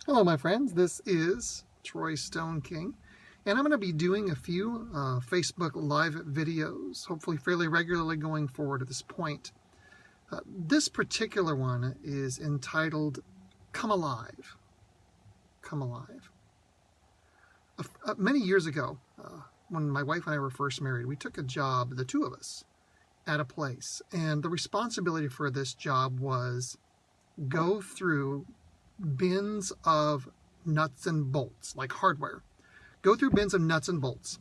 Hello, my friends. This is Troy Stone King, and I'm going to be doing a few Facebook Live videos, hopefully fairly regularly going forward at this point. This particular one is entitled Come Alive. Come Alive. Many years ago, when my wife and I were first married, we took a job, the two of us, at a place, and the responsibility for this job was go through bins of nuts and bolts, like hardware. Go through bins of nuts and bolts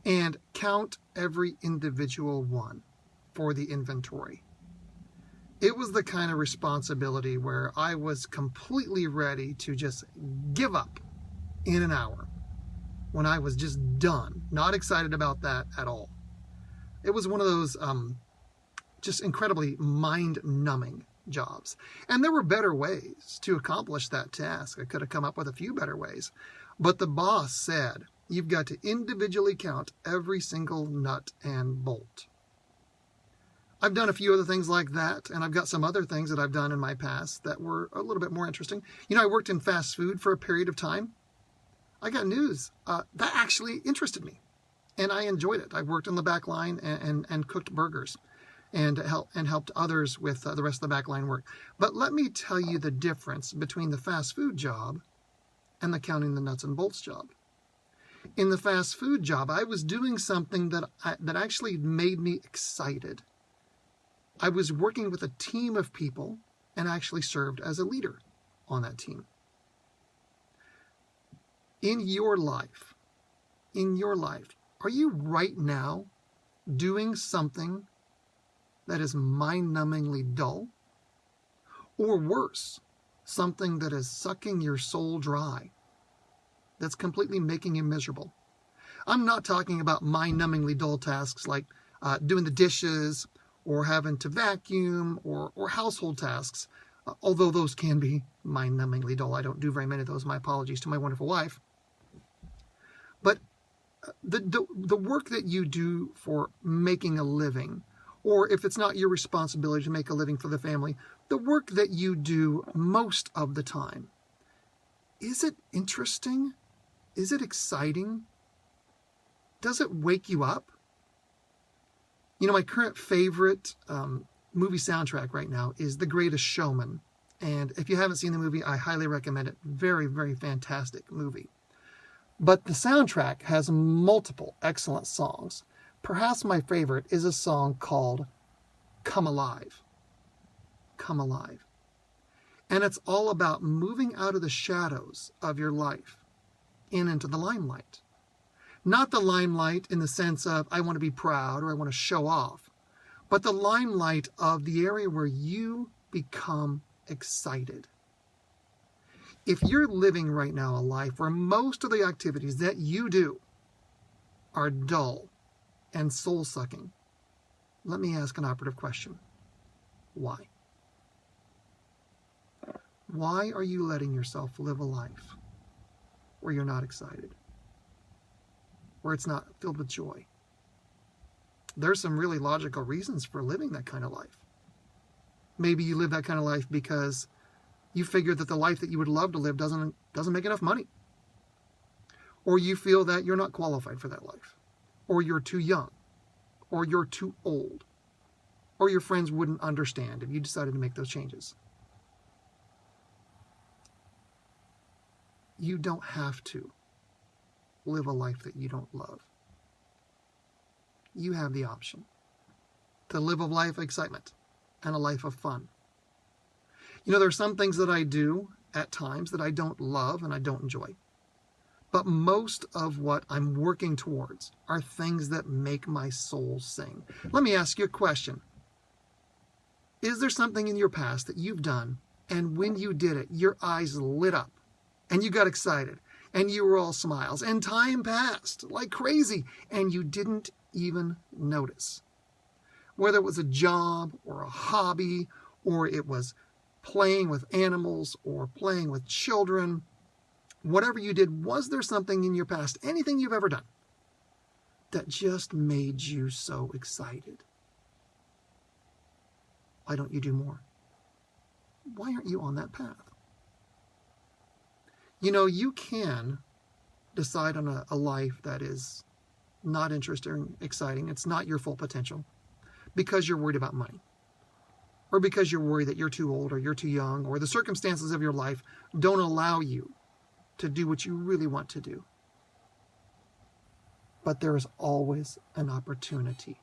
and count every individual one for the inventory. It was the kind of responsibility where I was completely ready to just give up in an hour when I was just done. Not excited about that at all. It was one of those just incredibly mind-numbing jobs. And there were better ways to accomplish that task. I could have come up with a few better ways. But the boss said, you've got to individually count every single nut and bolt. I've done a few other things like that, and I've got some other things that I've done in my past that were a little bit more interesting. You know, I worked in fast food for a period of time. I got news. That actually interested me, and I enjoyed it. I worked on the back line and cooked burgers and helped others with the rest of the backline work. But let me tell you the difference between the fast food job and the counting the nuts and bolts job. In the fast food job, I was doing something that actually made me excited. I was working with a team of people and actually served as a leader on that team. In your life, are you right now doing something that is mind-numbingly dull? Or worse, something that is sucking your soul dry, that's completely making you miserable? I'm not talking about mind-numbingly dull tasks like doing the dishes or having to vacuum or household tasks, although those can be mind-numbingly dull. I don't do very many of those. My apologies to my wonderful wife. But the work that you do for making a living, or if it's not your responsibility to make a living for the family, the work that you do most of the time, is it interesting? Is it exciting? Does it wake you up? You know, my current favorite movie soundtrack right now is The Greatest Showman. And if you haven't seen the movie, I highly recommend it. Very, very fantastic movie. But the soundtrack has multiple excellent songs. Perhaps my favorite is a song called Come Alive. Come Alive. And it's all about moving out of the shadows of your life into the limelight. Not the limelight in the sense of I want to be proud or I want to show off, but the limelight of the area where you become excited. If you're living right now a life where most of the activities that you do are dull and soul-sucking, let me ask an operative question. Why? Why are you letting yourself live a life where you're not excited? Where it's not filled with joy? There's some really logical reasons for living that kind of life. Maybe you live that kind of life because you figure that the life that you would love to live doesn't make enough money. Or you feel that you're not qualified for that life. Or you're too young. Or you're too old. Or your friends wouldn't understand if you decided to make those changes. You don't have to live a life that you don't love. You have the option to live a life of excitement and a life of fun. You know, there are some things that I do at times that I don't love and I don't enjoy. But most of what I'm working towards are things that make my soul sing. Let me ask you a question. Is there something in your past that you've done, and when you did it, your eyes lit up, and you got excited, and you were all smiles, and time passed like crazy, and you didn't even notice? Whether it was a job or a hobby, or it was playing with animals or playing with children, whatever you did, was there something in your past, anything you've ever done, that just made you so excited? Why don't you do more? Why aren't you on that path? You know, you can decide on a life that is not interesting, exciting. It's not your full potential because you're worried about money, or because you're worried that you're too old or you're too young, or the circumstances of your life don't allow you to do what you really want to do. But there is always an opportunity.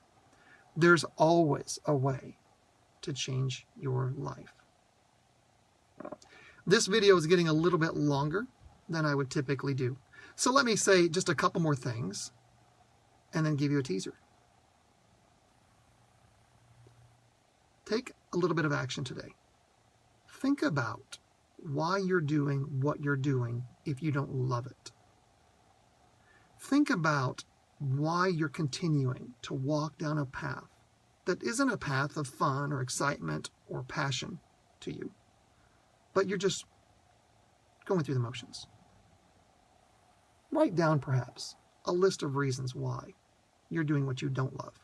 There's always a way to change your life. This video is getting a little bit longer than I would typically do. So let me say just a couple more things and then give you a teaser. Take a little bit of action today. Think about why you're doing what you're doing if you don't love it. Think about why you're continuing to walk down a path that isn't a path of fun or excitement or passion to you, but you're just going through the motions. Write down perhaps a list of reasons why you're doing what you don't love.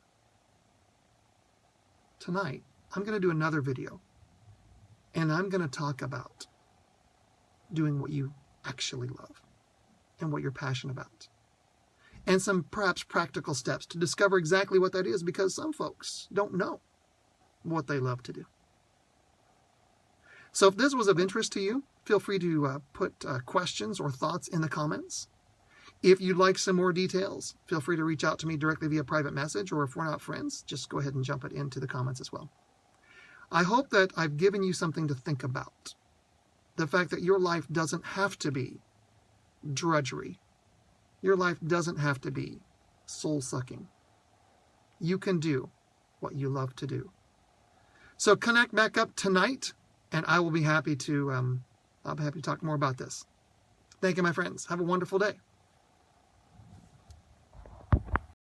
Tonight, I'm going to do another video, and I'm going to talk about doing what you actually love and what you're passionate about, and some perhaps practical steps to discover exactly what that is, because some folks don't know what they love to do. So if this was of interest to you, feel free to put questions or thoughts in the comments. If you'd like some more details, feel free to reach out to me directly via private message, or if we're not friends, just go ahead and jump it into the comments as well. I hope that I've given you something to think about. The fact that your life doesn't have to be drudgery. Your life doesn't have to be soul-sucking. You can do what you love to do. So connect back up tonight, and I will be happy to talk more about this. Thank you, my friends. Have a wonderful day.